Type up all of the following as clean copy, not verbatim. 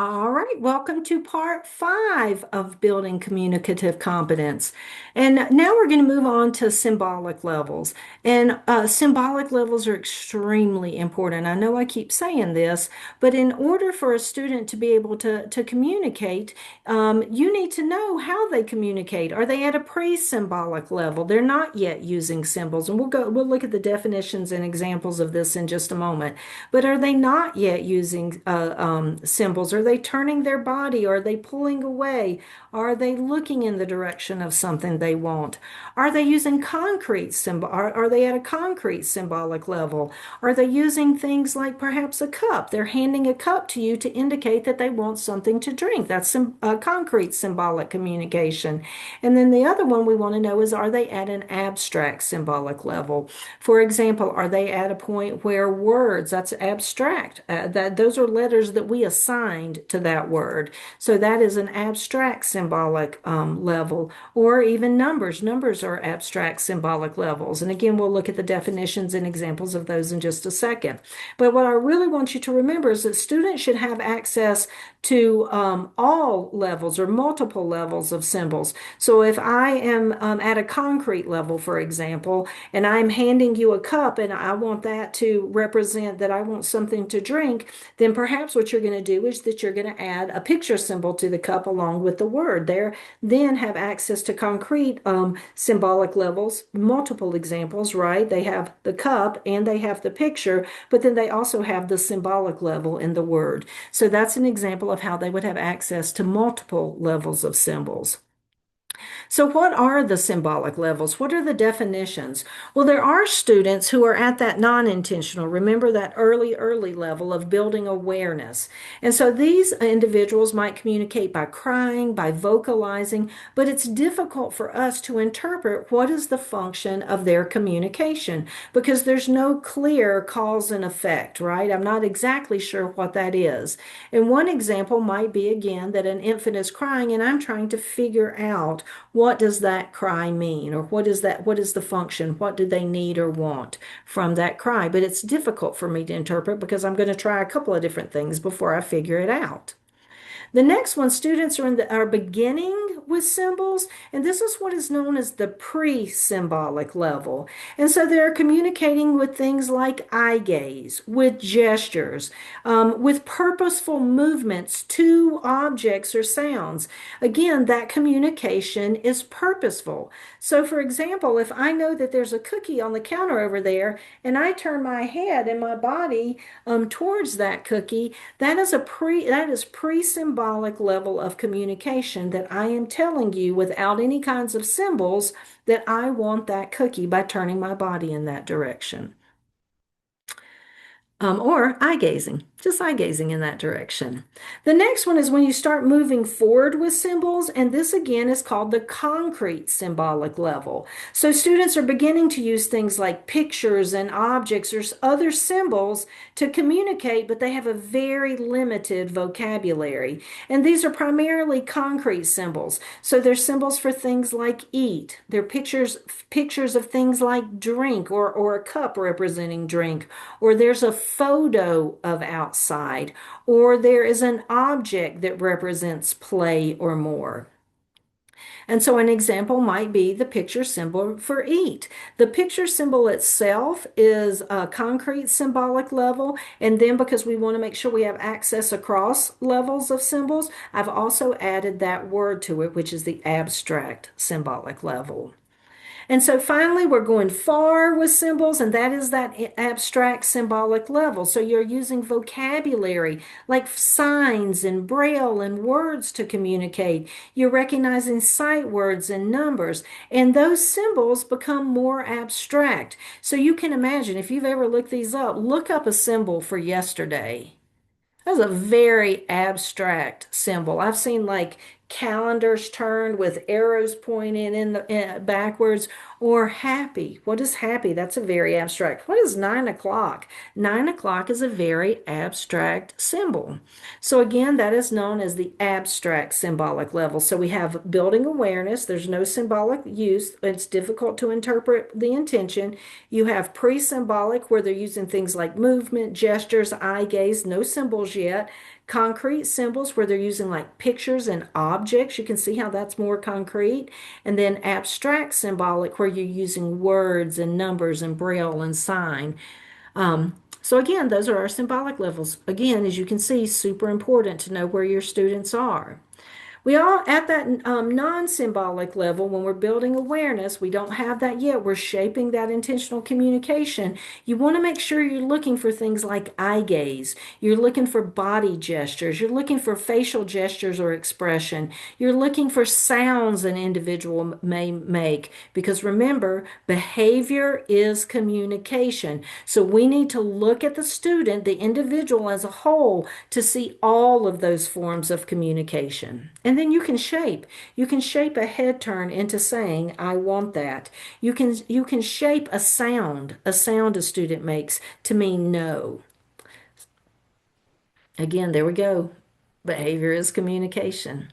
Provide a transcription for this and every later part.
All right, welcome to part five of building communicative competence. And now we're going to move on to symbolic levels. And symbolic levels are extremely important. I know I keep saying this, but in order for a student to be able to communicate, you need to know how they communicate. Are they at a pre-symbolic level? They're not yet using symbols. And we'll look at the definitions and examples of this in just a moment. But are they not yet using symbols? Are they turning their body? Are they pulling away? Are they looking in the direction of something they want? Are they using concrete symbol? Are they at a concrete symbolic level? Are they using things like perhaps a cup? They're handing a cup to you to indicate that they want something to drink. That's concrete symbolic communication. And then the other one we want to know is, are they at an abstract symbolic level? For example, are they at a point where words, that's abstract, that those are letters that we assigned to that word. So that is an abstract symbolic level, or even numbers. Numbers are abstract symbolic levels. And again, we'll look at the definitions and examples of those in just a second. But what I really want you to remember is that students should have access to all levels or multiple levels of symbols. So if I am at a concrete level, for example, and I'm handing you a cup and I want that to represent that I want something to drink, then perhaps what you're going to do is that you're going to add a picture symbol to the cup along with the word there, then have access to concrete symbolic levels, multiple examples, right? They have the cup and they have the picture, but then they also have the symbolic level in the word. So that's an example of how they would have access to multiple levels of symbols. So, what are the symbolic levels? What are the definitions? Well, there are students who are at that non intentional, remember that early level of building awareness. And so these individuals might communicate by crying, by vocalizing, but it's difficult for us to interpret what is the function of their communication because there's no clear cause and effect, right? I'm not exactly sure what that is. And one example might be again that an infant is crying and I'm trying to figure out what does that cry mean? Or what is the function? What do they need or want from that cry? But it's difficult for me to interpret because I'm going to try a couple of different things before I figure it out. The next one, students are beginning with symbols, and this is what is known as the pre-symbolic level. And so they're communicating with things like eye gaze, with gestures, with purposeful movements to objects or sounds. Again, that communication is purposeful. So, for example, if I know that there's a cookie on the counter over there, and I turn my head and my body towards that cookie, that is pre-symbolic level of communication that I am telling you without any kinds of symbols that I want that cookie by turning my body in that direction. Or eye gazing, just eye gazing in that direction. The next one is when you start moving forward with symbols, and this again is called the concrete symbolic level. So students are beginning to use things like pictures and objects or other symbols to communicate, but they have a very limited vocabulary. And these are primarily concrete symbols. So they're symbols for things like eat. They're pictures of things like drink or a cup representing drink, or there's a photo of outside, or there is an object that represents play or more. And so an example might be the picture symbol for eat. The picture symbol itself is a concrete symbolic level. And then because we want to make sure we have access across levels of symbols, I've also added that word to it, which is the abstract symbolic level. And so finally, we're going far with symbols, and that is that abstract symbolic level. So you're using vocabulary like signs and braille and words to communicate. You're recognizing sight words and numbers, and those symbols become more abstract. So you can imagine if you've ever looked these up, look up a symbol for yesterday. That's a very abstract symbol. I've seen like calendars turned with arrows pointing in backwards, Or happy. What is happy? That's a very abstract. What is 9 o'clock? 9 o'clock is a very abstract symbol. So again, that is known as the abstract symbolic level. So we have building awareness. There's no symbolic use. It's difficult to interpret the intention. You have pre-symbolic where they're using things like movement, gestures, eye gaze, no symbols yet. Concrete symbols where they're using like pictures and objects. You can see how that's more concrete. And then abstract symbolic where you're using words and numbers and braille and sign. So again, those are our symbolic levels. Again, as you can see, super important to know where your students are. We all, at that non-symbolic level, when we're building awareness, we don't have that yet. We're shaping that intentional communication. You want to make sure you're looking for things like eye gaze. You're looking for body gestures. You're looking for facial gestures or expression. You're looking for sounds an individual may make. Because remember, behavior is communication. So we need to look at the student, the individual as a whole, to see all of those forms of communication. And then you can shape. You can shape a head turn into saying, I want that. You can shape a sound a student makes to mean no. Again, there we go. Behavior is communication.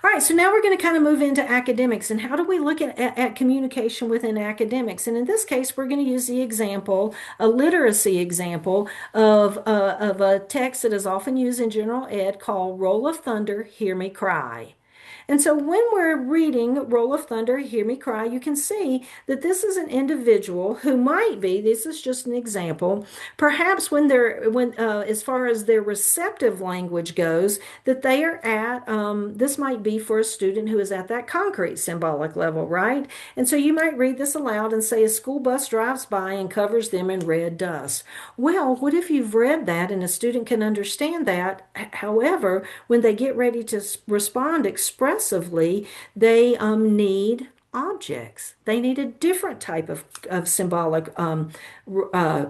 All right, so now we're going to kind of move into academics and how do we look at communication within academics? And in this case, we're going to use the example, a literacy example of a text that is often used in general ed called Roll of Thunder, Hear Me Cry. And so when we're reading Roll of Thunder, Hear Me Cry, you can see that this is an individual who might be, this is just an example, perhaps as far as their receptive language goes, that they are at, this might be for a student who is at that concrete symbolic level, right? And so you might read this aloud and say, a school bus drives by and covers them in red dust. Well, what if you've read that and a student can understand that? However, when they get ready to respond expressively, they need objects. They need a different type of symbolic uh,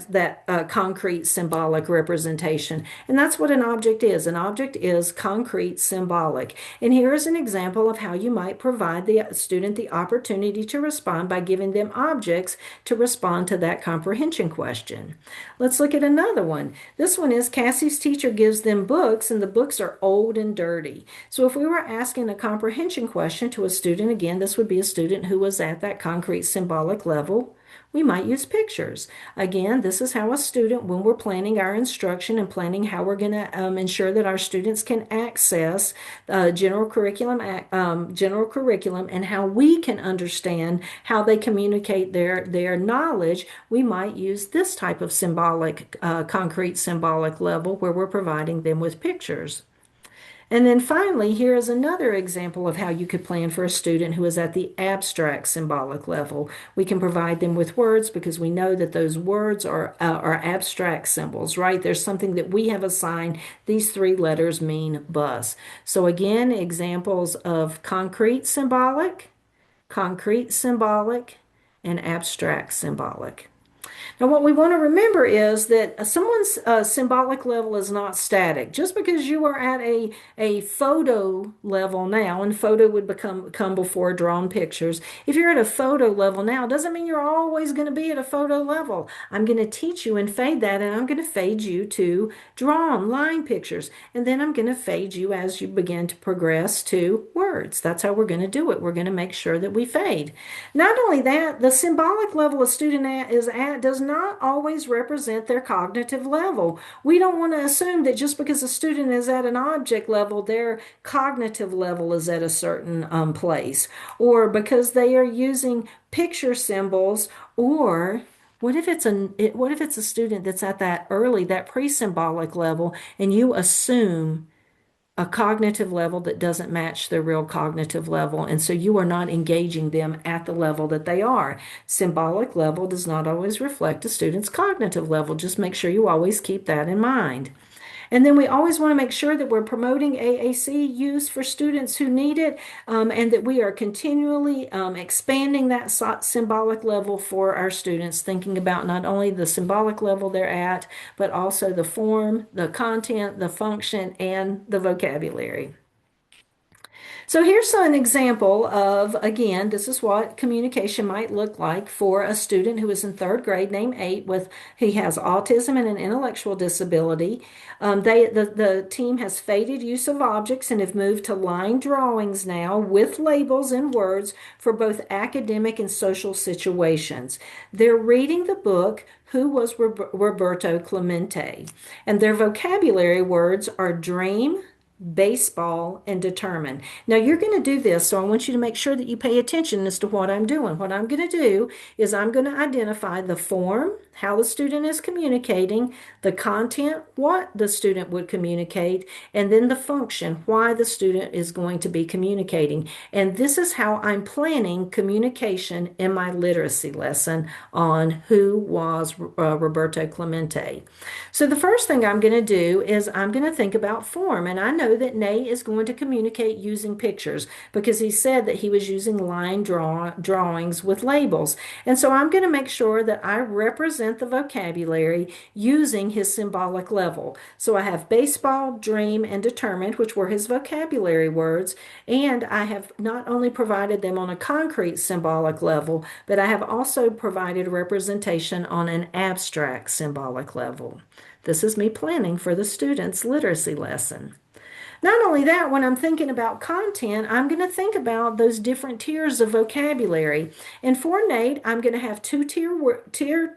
that concrete symbolic representation. And that's what an object is. An object is concrete symbolic. And here is an example of how you might provide the student the opportunity to respond by giving them objects to respond to that comprehension question. Let's look at another one. This one is Cassie's teacher gives them books, and the books are old and dirty. So if we were asking a comprehension question to a student, again, this would be a student who was at that concrete symbolic level. We might use pictures. Again, this is how a student, when we're planning our instruction and planning how we're going to ensure that our students can access general curriculum, and how we can understand how they communicate their knowledge, we might use this type of symbolic, concrete symbolic level where we're providing them with pictures. And then finally, here is another example of how you could plan for a student who is at the abstract symbolic level. We can provide them with words because we know that those words are abstract symbols, right? There's something that we have assigned. These three letters mean bus. So again, examples of concrete symbolic, and abstract symbolic. Now, what we want to remember is that someone's symbolic level is not static. Just because you are at a photo level now, and photo would come before drawn pictures. If you're at a photo level now, doesn't mean you're always going to be at a photo level. I'm going to teach you and fade that, and I'm going to fade you to drawn line pictures. And then I'm going to fade you as you begin to progress to words. That's how we're going to do it. We're going to make sure that we fade. Not only that, the symbolic level a student is at does not always represent their cognitive level. We don't want to assume that just because a student is at an object level, their cognitive level is at a certain place, or because they are using picture symbols, or what if it's a student that's at that pre-symbolic level, and you assume a cognitive level that doesn't match their real cognitive level. And so you are not engaging them at the level that they are. Symbolic level does not always reflect a student's cognitive level. Just make sure you always keep that in mind. And then we always want to make sure that we're promoting AAC use for students who need it, and that we are continually expanding that symbolic level for our students, thinking about not only the symbolic level they're at, but also the form, the content, the function, and the vocabulary. So here's an example of, again, this is what communication might look like for a student who is in third grade named Eight with, he has autism and an intellectual disability. The team has faded use of objects and have moved to line drawings now with labels and words for both academic and social situations. They're reading the book Who Was Roberto Clemente? And their vocabulary words are dream, baseball, and determine. Now you're going to do this, so I want you to make sure that you pay attention as to what I'm doing. What I'm going to do is I'm going to identify the form, how the student is communicating, the content, what the student would communicate, and then the function, why the student is going to be communicating. And this is how I'm planning communication in my literacy lesson on Who Was Roberto Clemente. So the first thing I'm going to do is I'm going to think about form. And I know that Nate is going to communicate using pictures because he said that he was using drawings with labels. And so I'm going to make sure that I represent the vocabulary using his symbolic level. So I have baseball, dream, and determined, which were his vocabulary words. And I have not only provided them on a concrete symbolic level, but I have also provided representation on an abstract symbolic level. This is me planning for the students' literacy lesson. Not only that, when I'm thinking about content, I'm going to think about those different tiers of vocabulary. And for Nate, I'm going to have tier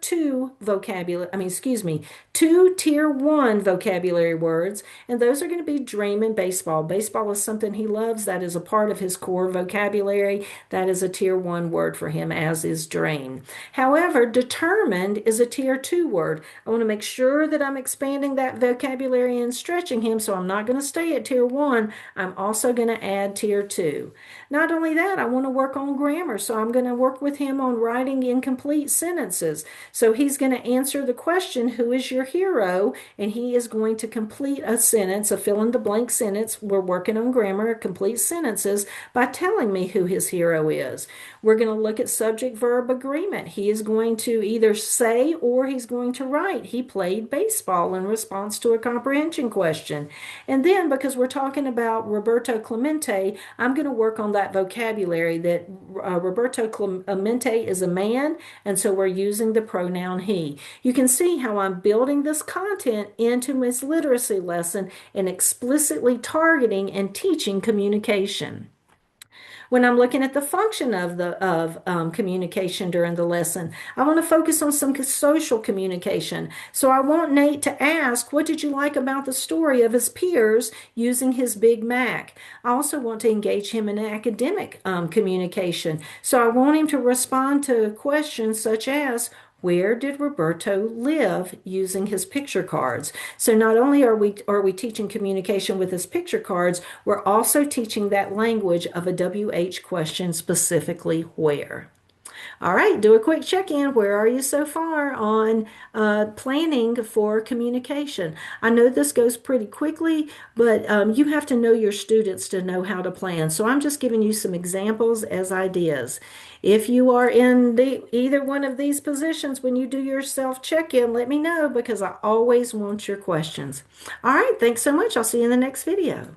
two vocabulary, two tier one vocabulary words, and those are going to be dream and baseball. Baseball is something he loves. That is a part of his core vocabulary. That is a tier one word for him, as is dream. However, determined is a tier two word. I want to make sure that I'm expanding that vocabulary and stretching him, so I'm not going to stay at tier one. I'm also going to add tier two. Not only that, I want to work on grammar, so I'm going to work with him on writing incomplete sentences. So he's going to answer the question, who is your hero? And he is going to complete a sentence, a fill in the blank sentence. We're working on grammar, complete sentences, by telling me who his hero is. We're going to look at subject verb agreement. He is going to either say or he's going to write, he played baseball in response to a comprehension question. And then, because we're talking about Roberto Clemente, I'm going to work on that vocabulary that Roberto Clemente is a man, and so we're using the pronoun he. You can see how I'm building this content into his literacy lesson and explicitly targeting and teaching communication. When I'm looking at the function of communication during the lesson, I want to focus on some social communication. So I want Nate to ask, what did you like about the story of his peers using his Big Mac? I also want to engage him in academic communication. So I want him to respond to questions such as, where did Roberto live using his picture cards? So not only are we teaching communication with his picture cards, we're also teaching that language of a WH question, specifically where. All right, do a quick check-in. Where are you so far on planning for communication? I know this goes pretty quickly, but you have to know your students to know how to plan. So I'm just giving you some examples as ideas. If you are in either one of these positions when you do your self check-in, let me know because I always want your questions. All right, thanks so much. I'll see you in the next video.